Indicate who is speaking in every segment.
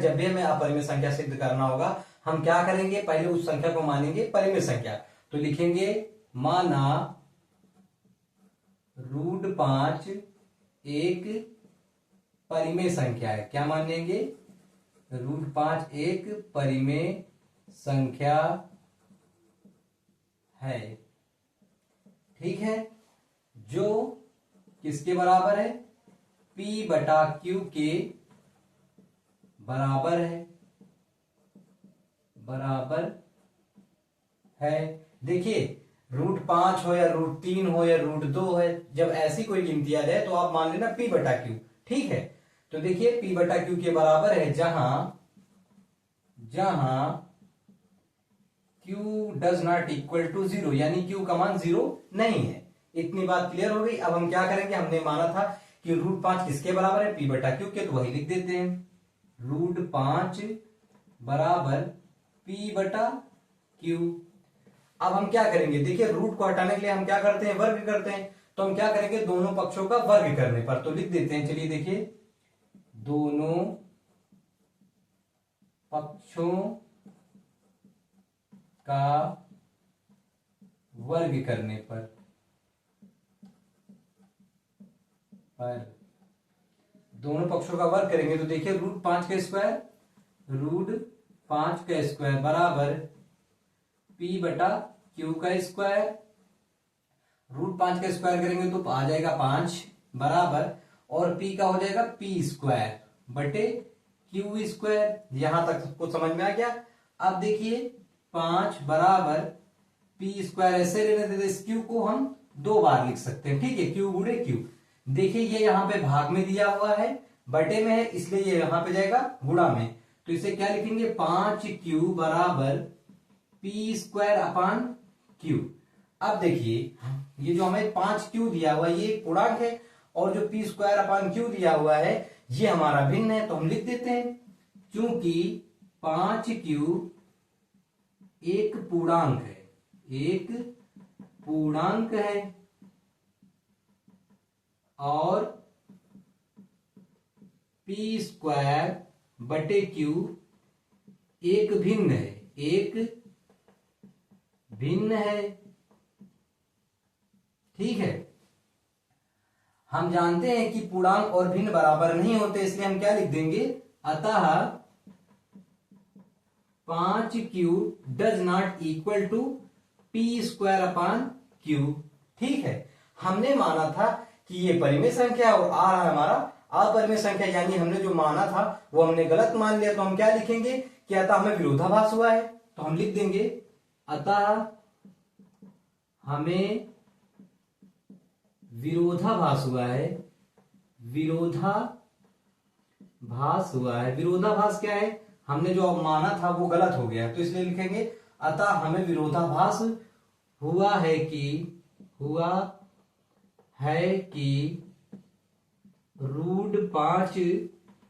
Speaker 1: जब भी हमें अपरिमेय संख्या सिद्ध करना होगा, हम क्या करेंगे, पहले उस संख्या को मानेंगे परिमेय संख्या। तो लिखेंगे माना √5 एक परिमेय संख्या है। क्या मान लेंगे, √5 एक परिमेय संख्या है। ठीक है, जो किसके बराबर है, P/Q के बराबर है। देखिए √5 हो या √3 हो या √2 है, जब ऐसी कोई गिनती आ जाए तो आप मान लेना P/Q। ठीक है, तो देखिए P/Q के बराबर है जहां Q does not equal to 0, यानी Q का मान 0 नहीं है। इतनी बात क्लियर हो गई। अब हम क्या करेंगे, हमने माना था कि √5 किसके बराबर है, P/Q के, तो वही लिख देते हैं। √5 बराबर P/Q। अब हम क्या करेंगे, देखिए रूट को हटाने के लिए हम क्या करते हैं, वर्ग करते हैं। तो हम क्या करेंगे, दोनों पक्षों का वर्ग करने पर, तो लिख देते हैं, चलिए देखिए, दोनों पक्षों का वर्ग करने पर दोनों पक्षों का वर्ग करेंगे तो देखिए √5 का स्क्वायर बराबर P/Q का स्क्वायर। √5 का स्क्वायर करेंगे तो आ जाएगा 5 बराबर, और P का हो जाएगा P²/Q²। यहां तक सबको समझ में आ गया। अब देखिए 5 बराबर P², ऐसे लेने देते, इस Q को हम 2 बार लिख सकते हैं। ठीक है, Q गुणे Q। देखिए ये यहाँ पे भाग में दिया हुआ है, बटे में है, इसलिए ये यहां पे जाएगा गुणा में। तो इसे क्या लिखेंगे, 5Q बराबर P²/Q। अब देखिए ये जो हमें 5Q दिया हुआ है ये एक पूर्णांक है, और जो P²/Q दिया हुआ है ये हमारा भिन्न है। तो हम लिख देते हैं, क्योंकि 5Q एक पूर्णांक है, और P²/Q एक भिन्न है। ठीक है, हम जानते हैं कि पूर्णांक और भिन्न बराबर नहीं होते, इसलिए हम क्या लिख देंगे, अतः 5Q does not equal to P²/Q। ठीक है, हमने माना था कि ये परिमेय संख्या और आ रहा है हमारा अपरिमेय संख्या, यानी हमने जो माना था वो हमने गलत मान लिया। तो हम क्या लिखेंगे कि अतः हमें विरोधाभास हुआ है। तो हम लिख देंगे, अतः हमें विरोधाभास हुआ है। विरोधाभास क्या है, हमने जो अब माना था वो गलत हो गया, तो इसलिए लिखेंगे, अतः हमें विरोधाभास हुआ है कि √5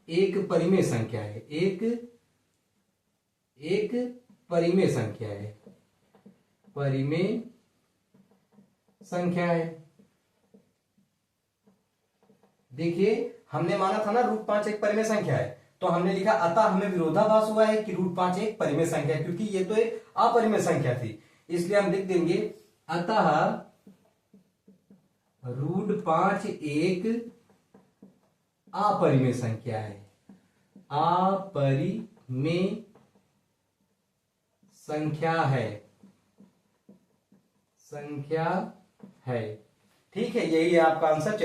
Speaker 1: एक परिमेय संख्या है। परिमेय संख्या है। देखिए हमने माना था ना √5 एक परिमेय संख्या है, तो हमने लिखा अतः हमें विरोधाभास हुआ है कि √5 एक परिमेय संख्या है, क्योंकि ये तो एक अपरिमेय संख्या थी। इसलिए हम लिख देंगे, अतः √5 एक अपरिमेय संख्या है। ठीक है, यही है आपका आंसर।